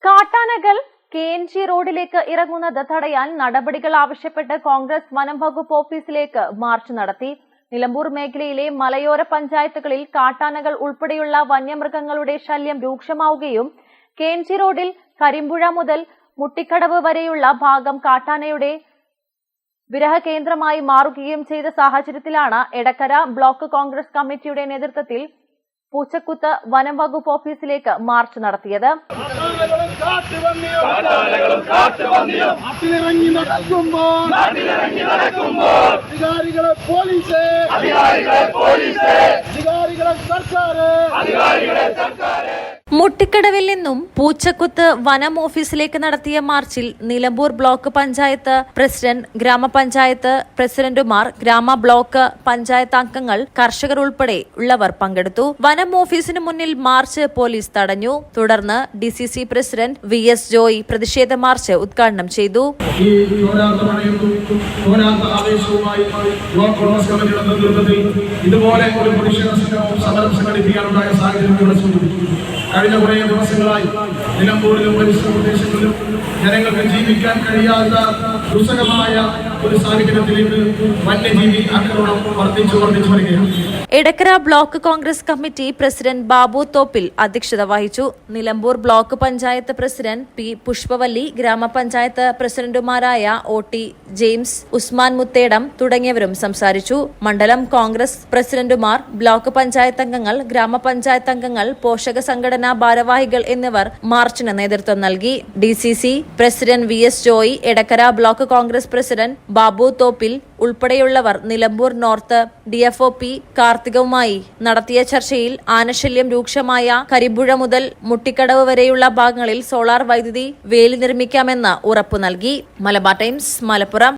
കാട്ടാനകൾ KNG റോഡിലേക്ക് ഇറങ്ങുന്നത് തടയാൻ നടപടികൾ ആവശ്യപ്പെട്ട് കോൺഗ്രസ് വനം വകുപ്പ് ഓഫീസിലേക്ക് മാർച്ച് നടത്തി. നിലമ്പൂർ മേഖലയിലെ മലയോര പഞ്ചായത്തുകളിൽ കാട്ടാനകൾ ഉൾപ്പെടെയുള്ള വന്യമൃഗങ്ങളുടെ ശല്യം രൂക്ഷമാവുകയും KNG റോഡിൽ കരിമ്പുഴ മുതൽ മുട്ടിക്കടവ് വരെയുള്ള ഭാഗം കാട്ടാനയുടെ വിരഹകേന്ദ്രമായി മാറുകയും ചെയ്ത സാഹചര്യത്തിലാണ് എടക്കര ബ്ലോക്ക് കോൺഗ്രസ് കമ്മിറ്റിയുടെ നേതൃത്വത്തിൽ പൂച്ചക്കുത്ത് വനം വകുപ്പ് ഓഫീസിലേക്ക് മാർച്ച് നടത്തിയത്. മുട്ടിക്കടവിൽ നിന്നും പൂച്ചക്കുത്ത് വനം ഓഫീസിലേക്ക് നടത്തിയ മാർച്ചിൽ നിലമ്പൂർ ബ്ലോക്ക് പഞ്ചായത്ത് പ്രസിഡന്റ്, ഗ്രാമപഞ്ചായത്ത് പ്രസിഡന്റുമാർ, ഗ്രാമ ബ്ലോക്ക് പഞ്ചായത്ത് അംഗങ്ങൾ, കർഷകർ ഉൾപ്പെടെ ഉള്ളവർ പങ്കെടുത്തു. വനം ഓഫീസിന് മുന്നിൽ മാർച്ച് പോലീസ് തടഞ്ഞു. തുടർന്ന് DCC പ്രസിഡന്റ് VS ജോയ് പ്രതിഷേധ മാർച്ച് ഉദ്ഘാടനം ചെയ്തു. കഴിഞ്ഞ കുറേ ദിവസങ്ങളായി നിലമ്പൂരിലും പരിസര പ്രദേശങ്ങളിലും ജനങ്ങൾക്ക് ജീവിക്കാൻ കഴിയാത്ത ദുസ്സഹമായ ഒരു സാഹചര്യത്തിലേക്ക് വന്യജീവി ആക്രമണം വർദ്ധിച്ചു വരികയാണ്. Edakkara block Congress committee president Babu Thoppil അധ്യക്ഷത വഹിച്ചു. Nilambur block panchayat president P Pushpavalli, ഗ്രാമപഞ്ചായത്ത് പ്രസിഡന്റുമാരായ OT ജെയിംസ്, ഉസ്മാൻ മുത്തേടം തുടങ്ങിയവരും സംസാരിച്ചു. മണ്ഡലം കോൺഗ്രസ് പ്രസിഡന്റുമാർ, ബ്ലോക്ക് പഞ്ചായത്ത് അംഗങ്ങൾ, ഗ്രാമപഞ്ചായത്ത് അംഗങ്ങൾ, പോഷക സംഘടനാ ഭാരവാഹികൾ എന്നിവർ മാർച്ചിന് നേതൃത്വം നൽകി. DCC president VS Joy, Edakkara block Congress president Babu Thoppil ഉൾപ്പെടെയുള്ളവർ നിലമ്പൂർ നോർത്ത് DFOP കാർത്തികവുമായി നടത്തിയ ചർച്ചയിൽ ആനശല്യം രൂക്ഷമായ കരിമ്പുഴ മുതൽ മുട്ടിക്കടവ് വരെയുള്ള ഭാഗങ്ങളിൽ സോളാർ വൈദ്യുതി വേലി നിർമ്മിക്കാമെന്ന് ഉറപ്പു നൽകി. മലബാർ ടൈംസ്, മലപ്പുറം.